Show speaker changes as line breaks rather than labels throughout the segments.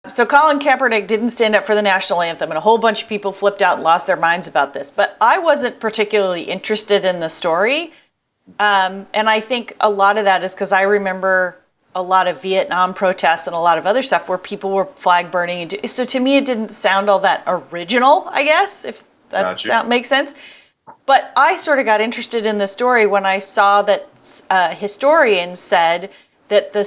So Colin Kaepernick didn't stand up for the national anthem, and a whole bunch of people flipped out and lost their minds about this. But I wasn't particularly interested in the story. And I think a lot of that is because I remember a lot of Vietnam protests and a lot of other stuff where people were flag burning. So to me, it didn't sound all that original, I guess, if that makes sense. But I sort of got interested in the story when I saw that historians said that the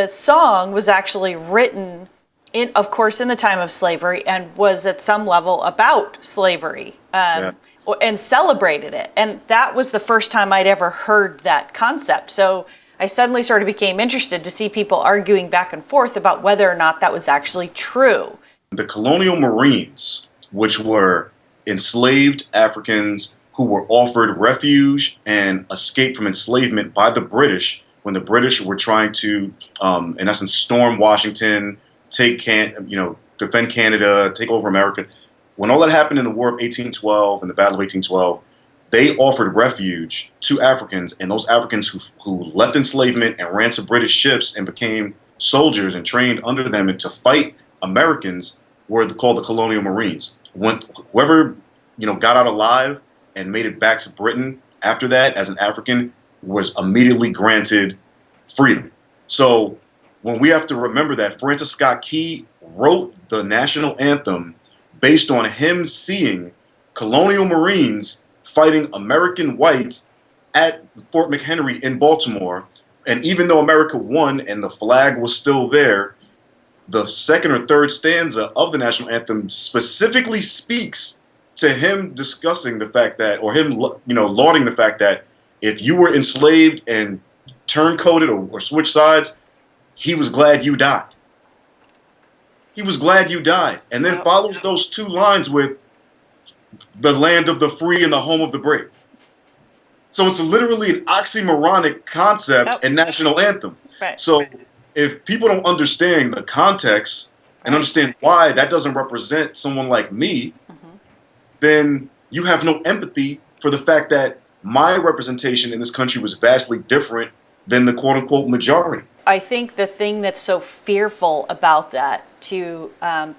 song was actually written in, of course, in the time of slavery and was at some level about slavery and celebrated it. And that was the first time I'd ever heard that concept. So I suddenly sort of became interested to see people arguing back and forth about whether or not that was actually true.
The colonial Marines, which were enslaved Africans who were offered refuge and escape from enslavement by the British when the British were trying to, in essence, storm Washington, defend Canada, take over America. When all that happened in the War of 1812 and the Battle of 1812, they offered refuge to Africans, and those Africans who left enslavement and ran to British ships and became soldiers and trained under them and to fight Americans were called the colonial Marines. Whoever got out alive and made it back to Britain after that as an African was immediately granted freedom. So when we have to remember that Francis Scott Key wrote the national anthem based on him seeing colonial Marines fighting American whites at Fort McHenry in Baltimore, and even though America won and the flag was still there, the second or third stanza of the national anthem specifically speaks to him discussing the fact that, or him, lauding the fact that if you were enslaved and turncoated or switched sides, he was glad you died. He was glad you died. And then follows those two lines with the land of the free and the home of the brave. So it's literally an oxymoronic concept and national anthem.
Right.
So if people don't understand the context and understand why that doesn't represent someone like me, then you have no empathy for the fact that my representation in this country was vastly different than the quote-unquote majority.
I think the thing that's so fearful about that to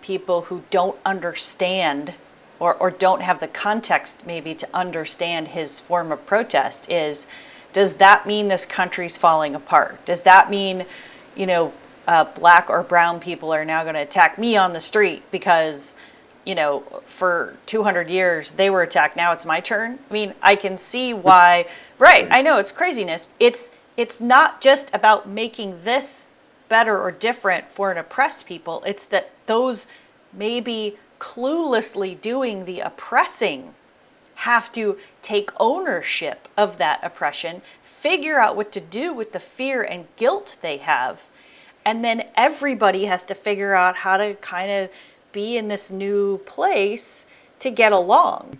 people who don't understand or don't have the context maybe to understand his form of protest is, does that mean this country's falling apart? Does that mean, black or brown people are now going to attack me on the street because, for 200 years they were attacked, now it's my turn? I mean, I can see why, right, I know, it's craziness. It's not just about making this better or different for an oppressed people. It's that those maybe cluelessly doing the oppressing have to take ownership of that oppression, figure out what to do with the fear and guilt they have, and then everybody has to figure out how to kind of be in this new place to get along.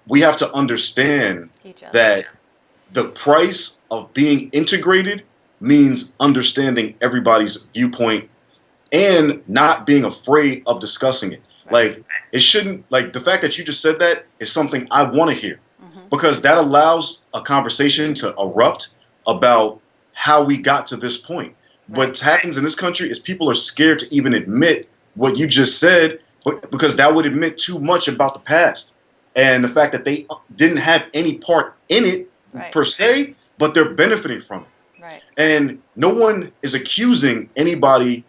We have to understand that the price of being integrated means understanding everybody's viewpoint and not being afraid of discussing it. Like, it shouldn't, like, the fact that you just said that is something I want to hear, because that allows a conversation to erupt about how we got to this point. What happens in this country is people are scared to even admit what you just said, because that would admit too much about the past and the fact that they didn't have any part in it per se, but they're benefiting from it.
Right.
And no one is accusing anybody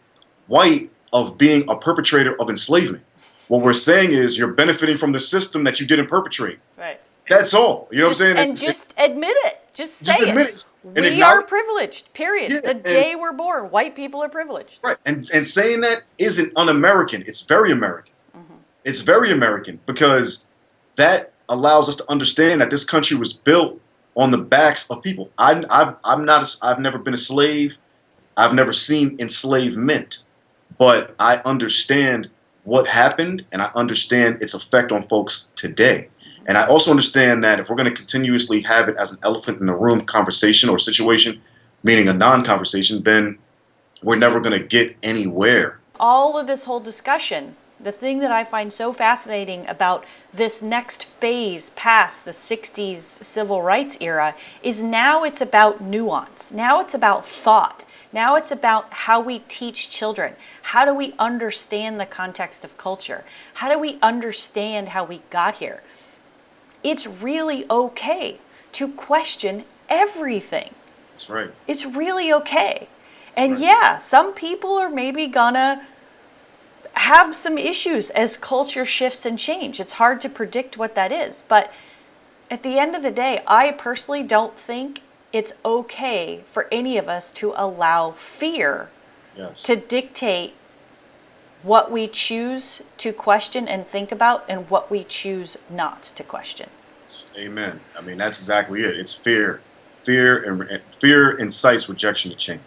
white of being a perpetrator of enslavement. What we're saying is you're benefiting from the system that you didn't perpetrate.
Right.
That's all. You know what I'm saying?
And just admit it. Just say
admit
it. We are privileged, period.
Yeah,
the day we're born, white people are privileged.
Right. And saying that isn't un-American. It's very American. It's very American, because that allows us to understand that this country was built on the backs of people. I've never been a slave. I've never seen enslavement, but I understand what happened, and I understand its effect on folks today. And I also understand that if we're going to continuously have it as an elephant in the room conversation or situation, meaning a non-conversation, then we're never going to get anywhere.
All of this whole discussion, the thing that I find so fascinating about this next phase past the 60s civil rights era is now it's about nuance. Now it's about thought. Now it's about how we teach children. How do we understand the context of culture? How do we understand how we got here? It's really okay to question everything.
That's right.
It's really okay. And
right.
yeah, some people are maybe gonna have some issues as culture shifts and change. It's hard to predict what that is. But at the end of the day, I personally don't think it's okay for any of us to allow fear
Yes.
to dictate what we choose to question and think about and what we choose not to question.
Amen. I mean, that's exactly it. It's fear. Fear incites rejection to change.